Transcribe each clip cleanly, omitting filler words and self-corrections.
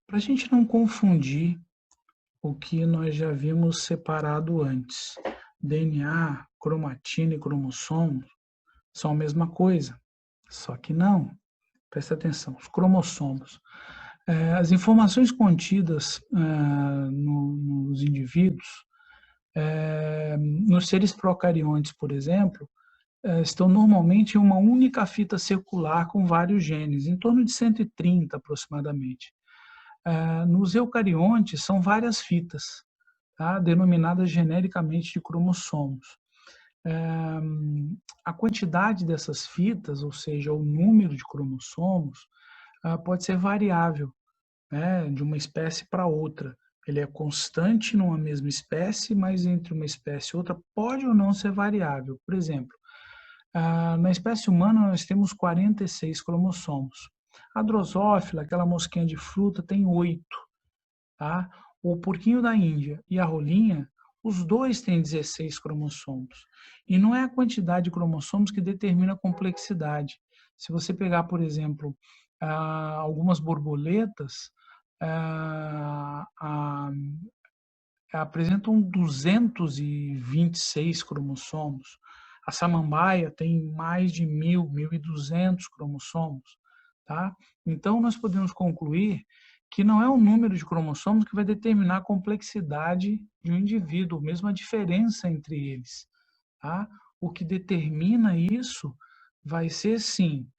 Para a gente não confundir o que nós já vimos separado antes, DNA, cromatina e cromossomos são a mesma coisa, só que não. Presta atenção, os cromossomos. As informações contidas nos indivíduos, nos seres procariontes, por exemplo, estão normalmente em uma única fita circular com vários genes, em torno de 130 aproximadamente. Nos eucariontes, são várias fitas, tá? Denominadas genericamente de cromossomos. A quantidade dessas fitas, ou seja, o número de cromossomos, pode ser variável, né, de uma espécie para outra. Ele é constante numa mesma espécie, mas entre uma espécie e outra pode ou não ser variável. Por exemplo, na espécie humana nós temos 46 cromossomos. A drosófila, aquela mosquinha de fruta, tem 8. Tá? O porquinho da Índia e a rolinha, os dois têm 16 cromossomos. E não é a quantidade de cromossomos que determina a complexidade. Se você pegar, por exemplo, algumas borboletas, apresentam 226 cromossomos. A samambaia tem mais de 1.200 cromossomos. Tá? Então, nós podemos concluir que não é o número de cromossomos que vai determinar a complexidade de um indivíduo, mesmo a diferença entre eles. Tá? O que determina isso vai ser, sim,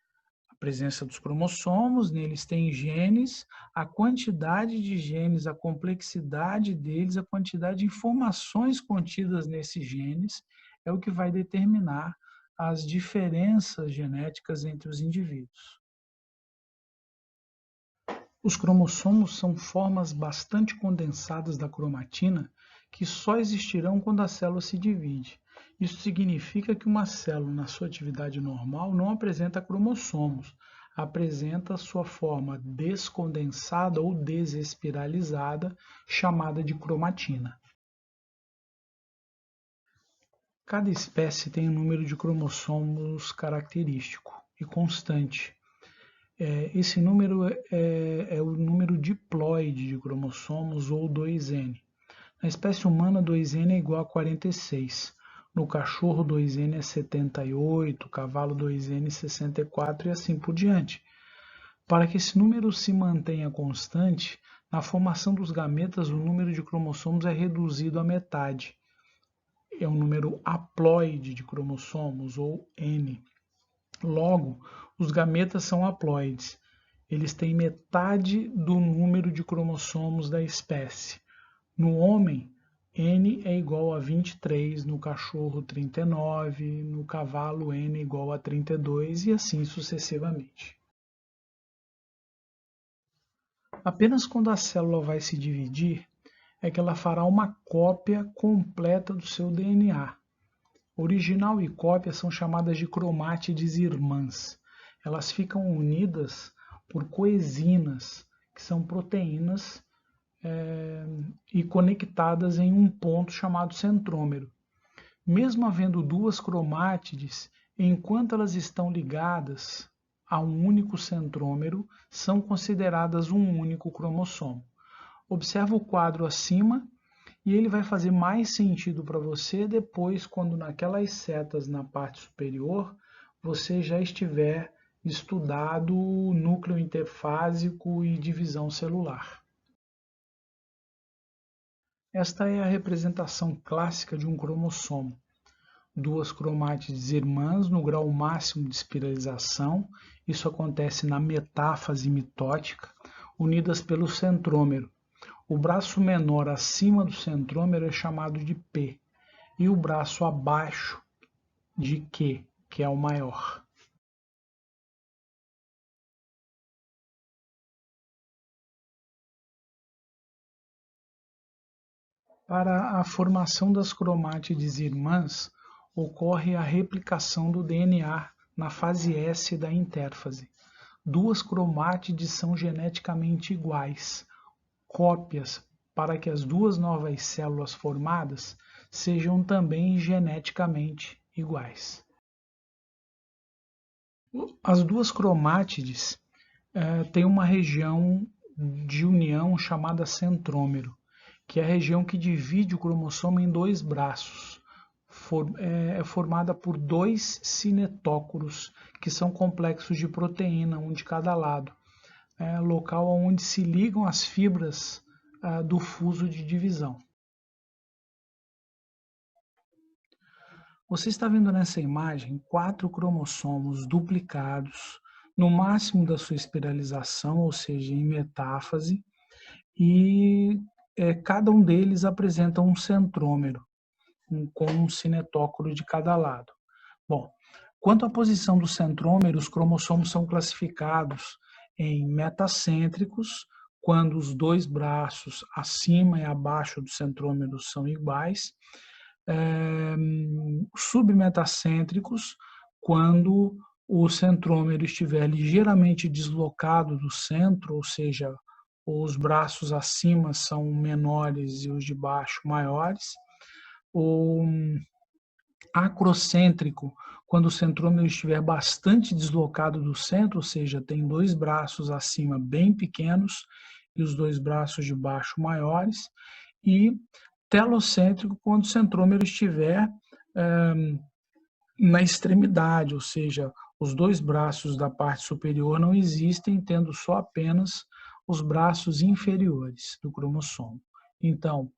a presença dos cromossomos, neles tem genes, a quantidade de genes, a complexidade deles, a quantidade de informações contidas nesses genes é o que vai determinar as diferenças genéticas entre os indivíduos. Os cromossomos são formas bastante condensadas da cromatina que só existirão quando a célula se divide. Isso significa que uma célula, na sua atividade normal, não apresenta cromossomos, apresenta sua forma descondensada ou desespiralizada, chamada de cromatina. Cada espécie tem um número de cromossomos característico e constante. Esse número é o número diploide de cromossomos, ou 2N. Na espécie humana, 2N é igual a 46. No cachorro, 2N é 78, cavalo 2N 64 e assim por diante. Para que esse número se mantenha constante, na formação dos gametas o número de cromossomos é reduzido à metade. É um número haploide de cromossomos, ou N. Logo, os gametas são haploides. Eles têm metade do número de cromossomos da espécie. No homem, N é igual a 23, no cachorro 39, no cavalo N é igual a 32 e assim sucessivamente. Apenas quando a célula vai se dividir é que ela fará uma cópia completa do seu DNA. Original e cópia são chamadas de cromátides irmãs. Elas ficam unidas por coesinas, que são proteínas e conectadas em um ponto chamado centrômero. Mesmo havendo duas cromátides, enquanto elas estão ligadas a um único centrômero, são consideradas um único cromossomo. Observa o quadro acima e ele vai fazer mais sentido para você depois, quando naquelas setas na parte superior, você já estiver estudado núcleo interfásico e divisão celular. Esta é a representação clássica de um cromossomo. Duas cromátides irmãs no grau máximo de espiralização, isso acontece na metáfase mitótica, unidas pelo centrômero. O braço menor acima do centrômero é chamado de P, e o braço abaixo de Q, que é o maior. Para a formação das cromátides irmãs, ocorre a replicação do DNA na fase S da intérfase. Duas cromátides são geneticamente iguais, cópias, para que as duas novas células formadas sejam também geneticamente iguais. As duas cromátides têm uma região de união chamada centrômero, que é a região que divide o cromossomo em dois braços. É formada por dois cinetócoros, que são complexos de proteína, um de cada lado. É local onde se ligam as fibras do fuso de divisão. Você está vendo nessa imagem 4 cromossomos duplicados, no máximo da sua espiralização, ou seja, em metáfase, e cada um deles apresenta um centrômero, com um cinetócoro de cada lado. Bom, quanto à posição do centrômero, os cromossomos são classificados em metacêntricos, quando os dois braços acima e abaixo do centrômero são iguais, submetacêntricos, quando o centrômero estiver ligeiramente deslocado do centro, ou seja, os braços acima são menores e os de baixo maiores, ou acrocêntrico, quando o centrômero estiver bastante deslocado do centro, ou seja, tem dois braços acima bem pequenos e os dois braços de baixo maiores, e telocêntrico, quando o centrômero estiver na extremidade, ou seja, os dois braços da parte superior não existem, tendo só apenas os braços inferiores do cromossomo. Então,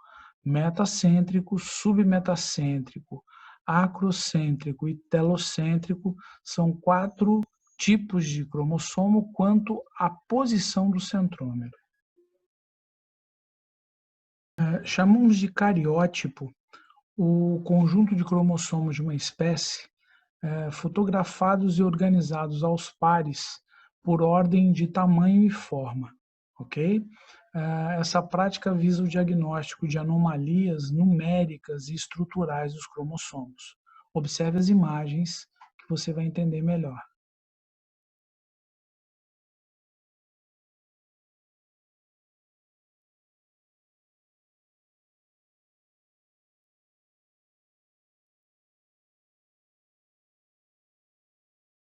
metacêntrico, submetacêntrico, acrocêntrico e telocêntrico são 4 tipos de cromossomo quanto à posição do centrômero. Chamamos de cariótipo o conjunto de cromossomos de uma espécie fotografados e organizados aos pares por ordem de tamanho e forma, ok? Essa prática visa o diagnóstico de anomalias numéricas e estruturais dos cromossomos. Observe as imagens que você vai entender melhor.